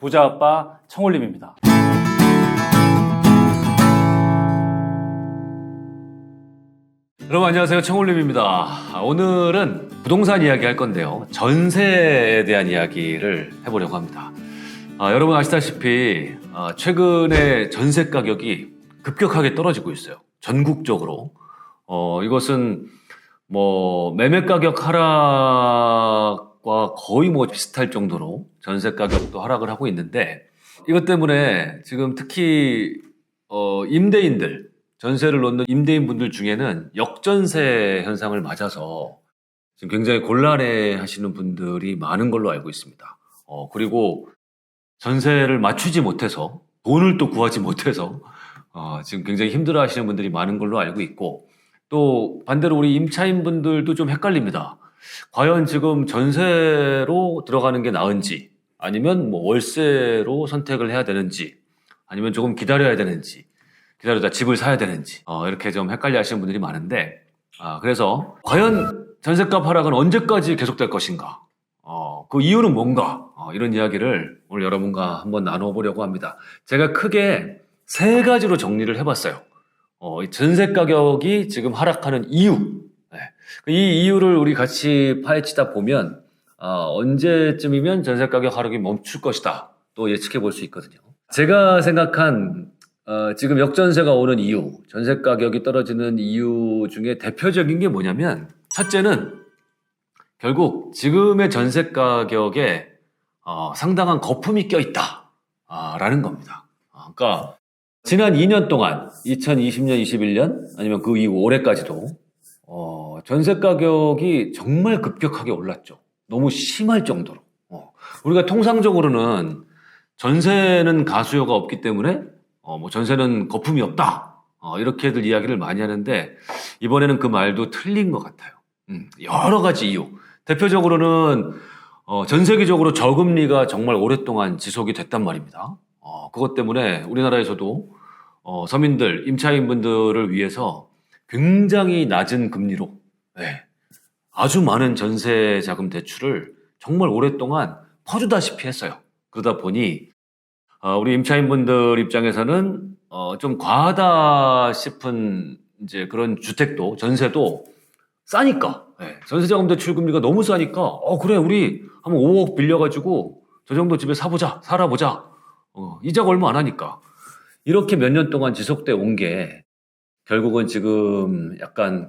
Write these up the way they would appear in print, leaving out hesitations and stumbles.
부자 아빠 청홀림입니다. 여러분 안녕하세요, 청홀림입니다. 오늘은 부동산 이야기 할 건데요, 전세에 대한 이야기를 해보려고 합니다. 여러분 아시다시피 최근에 전세 가격이 급격하게 떨어지고 있어요. 전국적으로. 이것은 뭐 매매 가격 하락과 거의 뭐 비슷할 정도로 전세 가격도 하락을 하고 있는데, 이것 때문에 지금 특히 임대인들, 전세를 놓는 임대인분들 중에는 역전세 현상을 맞아서 지금 굉장히 곤란해 하시는 분들이 많은 걸로 알고 있습니다. 그리고 전세를 맞추지 못해서, 돈을 또 구하지 못해서 지금 굉장히 힘들어 하시는 분들이 많은 걸로 알고 있고, 또 반대로 우리 임차인분들도 좀 헷갈립니다. 과연 지금 전세로 들어가는 게 나은지, 아니면 뭐 월세로 선택을 해야 되는지, 아니면 조금 기다려야 되는지, 기다려다 집을 사야 되는지, 이렇게 좀 헷갈려 하시는 분들이 많은데, 그래서 과연 전세값 하락은 언제까지 계속될 것인가, 그 이유는 뭔가, 이런 이야기를 오늘 여러분과 한번 나눠보려고 합니다. 제가 크게 세 가지로 정리를 해봤어요. 전세 가격이 지금 하락하는 이유, 이 이유를 우리 같이 파헤치다 보면 언제쯤이면 전세 가격 하락이 멈출 것이다 또 예측해 볼 수 있거든요. 제가 생각한 지금 역전세가 오는 이유, 전세 가격이 떨어지는 이유 중에 대표적인 게 뭐냐면, 첫째는 결국 지금의 전세 가격에 상당한 거품이 껴있다 라는 겁니다. 그러니까 지난 2년 동안 2020년, 21년 아니면 그 이후 올해까지도 전세 가격이 정말 급격하게 올랐죠. 너무 심할 정도로. 우리가 통상적으로는 전세는 가수요가 없기 때문에 뭐 전세는 거품이 없다, 이렇게들 이야기를 많이 하는데, 이번에는 그 말도 틀린 것 같아요. 여러 가지 이유. 대표적으로는 전 세계적으로 저금리가 정말 오랫동안 지속이 됐단 말입니다. 그것 때문에 우리나라에서도 서민들, 임차인분들을 위해서 굉장히 낮은 금리로 아주 많은 전세 자금 대출을 정말 오랫동안 퍼주다시피 했어요. 그러다 보니 우리 임차인분들 입장에서는 좀 과하다 싶은 이제 그런 주택도, 전세도 싸니까, 전세자금 대출 금리가 너무 싸니까 그래, 우리 한번 5억 빌려가지고 저 정도 집에 살아보자. 이자가 얼마 안 하니까. 이렇게 몇 년 동안 지속돼 온 게 결국은 지금 약간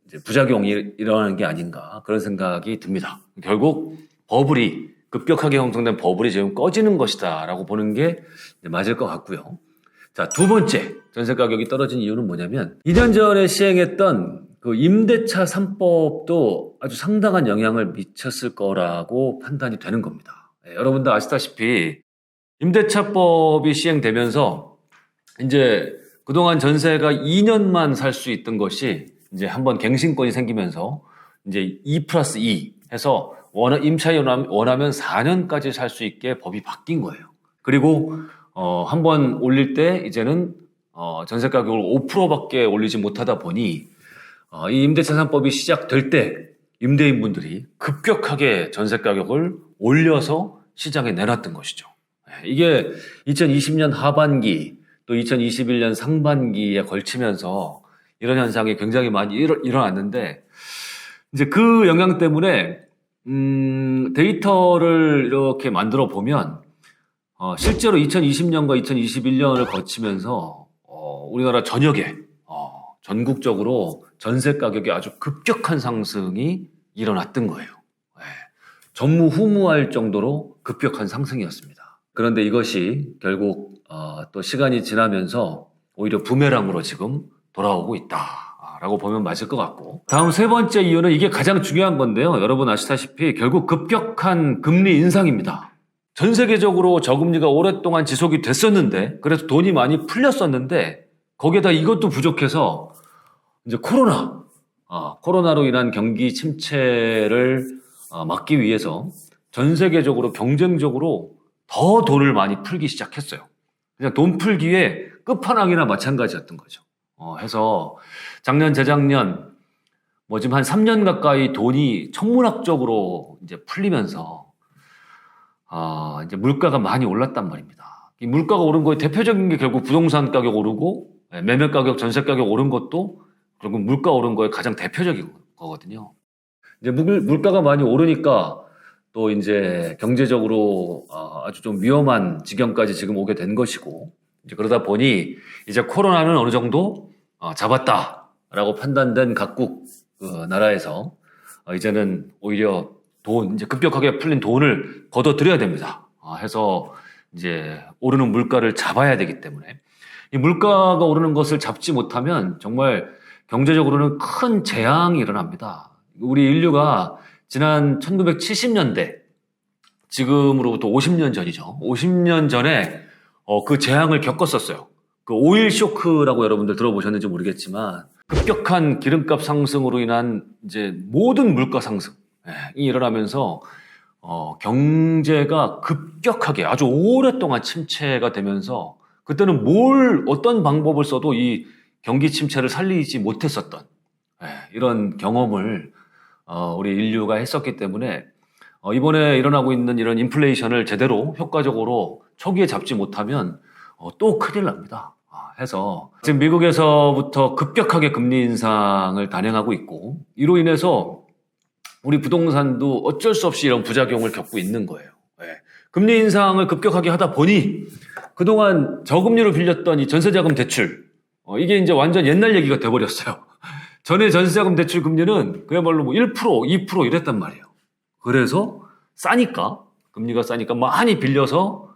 이제 부작용이 일어나는 게 아닌가, 그런 생각이 듭니다. 결국 버블이, 급격하게 형성된 버블이 지금 꺼지는 것이다 라고 보는 게 맞을 것 같고요. 자, 두 번째 전세 가격이 떨어진 이유는 뭐냐면, 2년 전에 시행했던 그 임대차 3법도 아주 상당한 영향을 미쳤을 거라고 판단이 되는 겁니다. 여러분들 아시다시피 임대차법이 시행되면서 이제 그동안 전세가 2년만 살 수 있던 것이 이제 한번 갱신권이 생기면서 이제 2+2 해서 임차인이 원하면 4년까지 살 수 있게 법이 바뀐 거예요. 그리고 한번 올릴 때 이제는 전세 가격을 5%밖에 올리지 못하다 보니 이 임대차 3법이 시작될 때 임대인분들이 급격하게 전세 가격을 올려서 시장에 내놨던 것이죠. 이게 2020년 하반기 또 2021년 상반기에 걸치면서 이런 현상이 굉장히 많이 일어났는데, 이제 그 영향 때문에 데이터를 이렇게 만들어 보면 실제로 2020년과 2021년을 거치면서 우리나라 전역에 전국적으로 전세 가격이 아주 급격한 상승이 일어났던 거예요. 전무후무할 정도로 급격한 상승이었습니다. 그런데 이것이 결국 또 시간이 지나면서 오히려 부메랑으로 지금 돌아오고 있다라고 보면 맞을 것 같고, 다음 세 번째 이유는 이게 가장 중요한 건데요. 여러분 아시다시피 결국 급격한 금리 인상입니다. 전 세계적으로 저금리가 오랫동안 지속이 됐었는데, 그래서 돈이 많이 풀렸었는데, 거기에다 이것도 부족해서 이제 코로나로 인한 경기 침체를 막기 위해서 전 세계적으로 경쟁적으로 더 돈을 많이 풀기 시작했어요. 그냥 돈 풀기에 끝판왕이나 마찬가지였던 거죠. 해서 작년, 재작년 뭐 지금 한 3년 가까이 돈이 천문학적으로 이제 풀리면서 이제 물가가 많이 올랐단 말입니다. 이 물가가 오른 거의 대표적인 게 결국 부동산 가격 오르고 매매 가격, 전세 가격 오른 것도 결국 물가 오른 거의 가장 대표적인 거거든요. 이제 물가가 많이 오르니까 또 이제 경제적으로 아주 좀 위험한 지경까지 지금 오게 된 것이고, 이제 그러다 보니 이제 코로나는 어느 정도 잡았다라고 판단된 각국 나라에서 이제는 오히려 이제 급격하게 풀린 돈을 걷어들여야 됩니다. 해서 이제 오르는 물가를 잡아야 되기 때문에 이 물가가 오르는 것을 잡지 못하면 정말 경제적으로는 큰 재앙이 일어납니다. 우리 인류가 지난 1970년대, 지금으로부터 50년 전이죠. 50년 전에 그 재앙을 겪었었어요. 그 오일 쇼크라고 여러분들 들어보셨는지 모르겠지만 급격한 기름값 상승으로 인한 이제 모든 물가 상승이 일어나면서 경제가 급격하게 아주 오랫동안 침체가 되면서 그때는 어떤 방법을 써도 이 경기 침체를 살리지 못했었던 이런 경험을 우리 인류가 했었기 때문에 이번에 일어나고 있는 이런 인플레이션을 제대로 효과적으로 초기에 잡지 못하면 또 큰일 납니다. 해서 지금 미국에서부터 급격하게 금리 인상을 단행하고 있고, 이로 인해서 우리 부동산도 어쩔 수 없이 이런 부작용을 겪고 있는 거예요. 금리 인상을 급격하게 하다 보니 그동안 저금리로 빌렸던 이 전세자금 대출, 이게 이제 완전 옛날 얘기가 돼버렸어요. 전에 전세자금 대출 금리는 그야말로 뭐 1%, 2% 이랬단 말이에요. 그래서 금리가 싸니까 많이 빌려서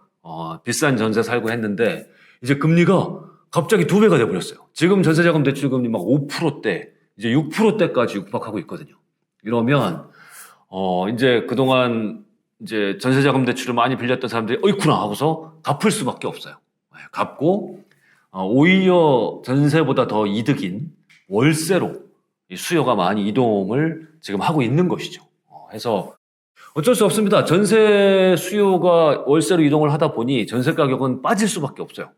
비싼 전세 살고 했는데 이제 금리가 갑자기 2배가 돼버렸어요. 지금 전세자금 대출 금리 막 5%대, 이제 6%대까지 육박하고 있거든요. 이러면 이제 그동안 이제 전세자금 대출을 많이 빌렸던 사람들이 어이쿠나 하고서 갚을 수밖에 없어요. 갚고 오히려 전세보다 더 이득인 월세로 수요가 많이 이동을 지금 하고 있는 것이죠. 해서 어쩔 수 없습니다. 전세 수요가 월세로 이동을 하다 보니 전세 가격은 빠질 수밖에 없어요.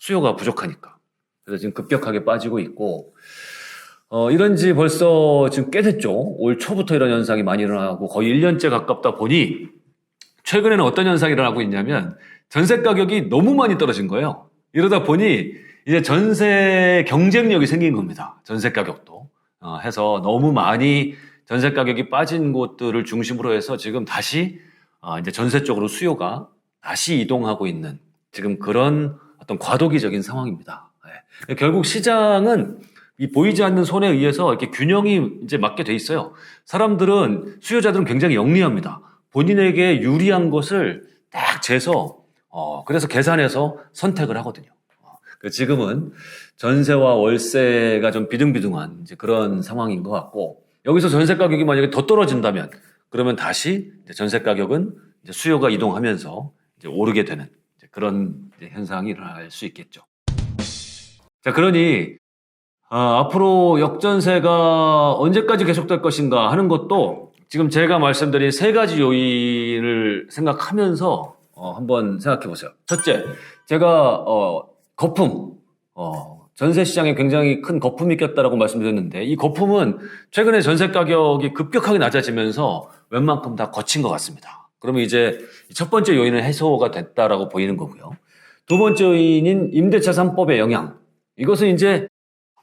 수요가 부족하니까. 그래서 지금 급격하게 빠지고 있고, 이런 지 벌써 지금 꽤 됐죠. 올 초부터 이런 현상이 많이 일어나고 거의 1년째 가깝다 보니 최근에는 어떤 현상이 일어나고 있냐면 전세 가격이 너무 많이 떨어진 거예요. 이러다 보니 이제 전세 경쟁력이 생긴 겁니다. 전세 가격도. 해서 너무 많이 전세 가격이 빠진 곳들을 중심으로 해서 지금 다시 이제 전세 쪽으로 수요가 다시 이동하고 있는 지금 그런 어떤 과도기적인 상황입니다. 결국 시장은 이 보이지 않는 손에 의해서 이렇게 균형이 이제 맞게 돼 있어요. 수요자들은 굉장히 영리합니다. 본인에게 유리한 것을 딱 재서, 그래서 계산해서 선택을 하거든요. 지금은 전세와 월세가 좀 비등비등한 이제 그런 상황인 것 같고, 여기서 전세 가격이 만약에 더 떨어진다면, 그러면 다시 이제 전세 가격은 이제 수요가 이동하면서 이제 오르게 되는 이제 그런 이제 현상이 일어날 수 있겠죠. 자, 그러니, 앞으로 역전세가 언제까지 계속될 것인가 하는 것도 지금 제가 말씀드린 3가지 요인을 생각하면서 한번 생각해 보세요. 첫째, 제가 거품, 전세 시장에 굉장히 큰 거품이 꼈다라고 말씀드렸는데 이 거품은 최근에 전세 가격이 급격하게 낮아지면서 웬만큼 다 거친 것 같습니다. 그러면 이제 첫 번째 요인은 해소가 됐다라고 보이는 거고요. 두 번째 요인인 임대차 3법의 영향. 이것은 이제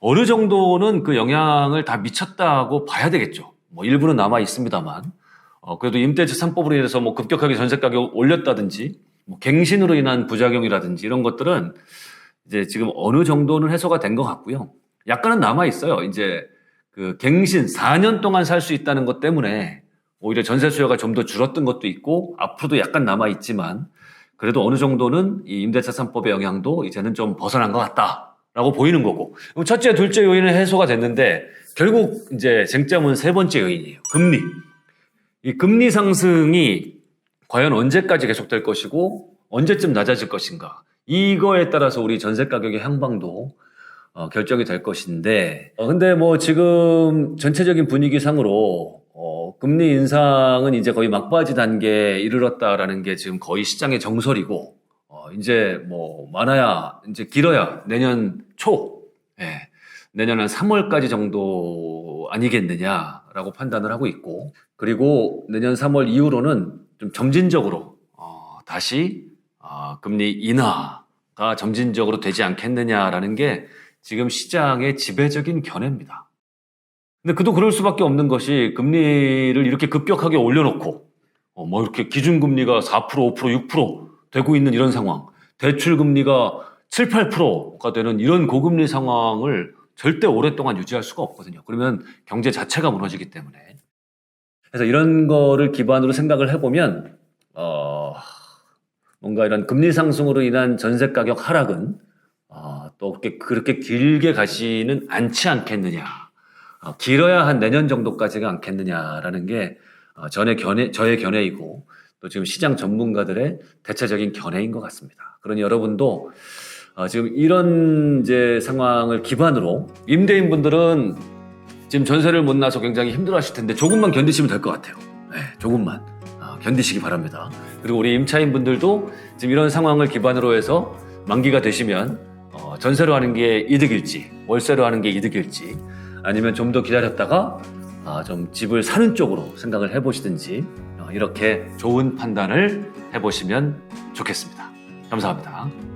어느 정도는 그 영향을 다 미쳤다고 봐야 되겠죠. 뭐 일부는 남아 있습니다만, 그래도 임대차 3법으로 인해서 뭐 급격하게 전세 가격을 올렸다든지, 뭐 갱신으로 인한 부작용이라든지 이런 것들은 이제 지금 어느 정도는 해소가 된 것 같고요. 약간은 남아 있어요. 이제 그 갱신 4년 동안 살 수 있다는 것 때문에 오히려 전세 수요가 좀 더 줄었던 것도 있고 앞으로도 약간 남아 있지만 그래도 어느 정도는 이 임대차 3법의 영향도 이제는 좀 벗어난 것 같다라고 보이는 거고. 그럼 첫째, 둘째 요인은 해소가 됐는데 결국 이제 쟁점은 세 번째 요인이에요. 금리. 이 금리 상승이 과연 언제까지 계속될 것이고 언제쯤 낮아질 것인가. 이거에 따라서 우리 전세 가격의 향방도 결정이 될 것인데, 근데 뭐 지금 전체적인 분위기상으로 금리 인상은 이제 거의 막바지 단계에 이르렀다라는 게 지금 거의 시장의 정설이고, 이제 뭐 많아야 이제 길어야 내년 초, 내년 한 3월까지 정도 아니겠느냐라고 판단을 하고 있고, 그리고 내년 3월 이후로는 좀 점진적으로 다시 금리 인하가 점진적으로 되지 않겠느냐라는 게 지금 시장의 지배적인 견해입니다. 근데 그도 그럴 수밖에 없는 것이 금리를 이렇게 급격하게 올려놓고 뭐 이렇게 기준금리가 4%, 5%, 6% 되고 있는 이런 상황, 대출금리가 7, 8%가 되는 이런 고금리 상황을 절대 오랫동안 유지할 수가 없거든요. 그러면 경제 자체가 무너지기 때문에. 그래서 이런 거를 기반으로 생각을 해보면 뭔가 이런 금리 상승으로 인한 전세 가격 하락은 또 그렇게 길게 가지는 않지 않겠느냐. 길어야 한 내년 정도까지가 않겠느냐라는 게 저의 견해이고 또 지금 시장 전문가들의 대체적인 견해인 것 같습니다. 그러니 여러분도 지금 이런 이제 상황을 기반으로 임대인분들은 지금 전세를 못 나서 굉장히 힘들어하실 텐데 조금만 견디시면 될 것 같아요. 네, 조금만 견디시기 바랍니다. 그리고 우리 임차인분들도 지금 이런 상황을 기반으로 해서 만기가 되시면 전세로 하는 게 이득일지 월세로 하는 게 이득일지 아니면 좀 더 기다렸다가 좀 집을 사는 쪽으로 생각을 해보시든지 이렇게 좋은 판단을 해보시면 좋겠습니다. 감사합니다.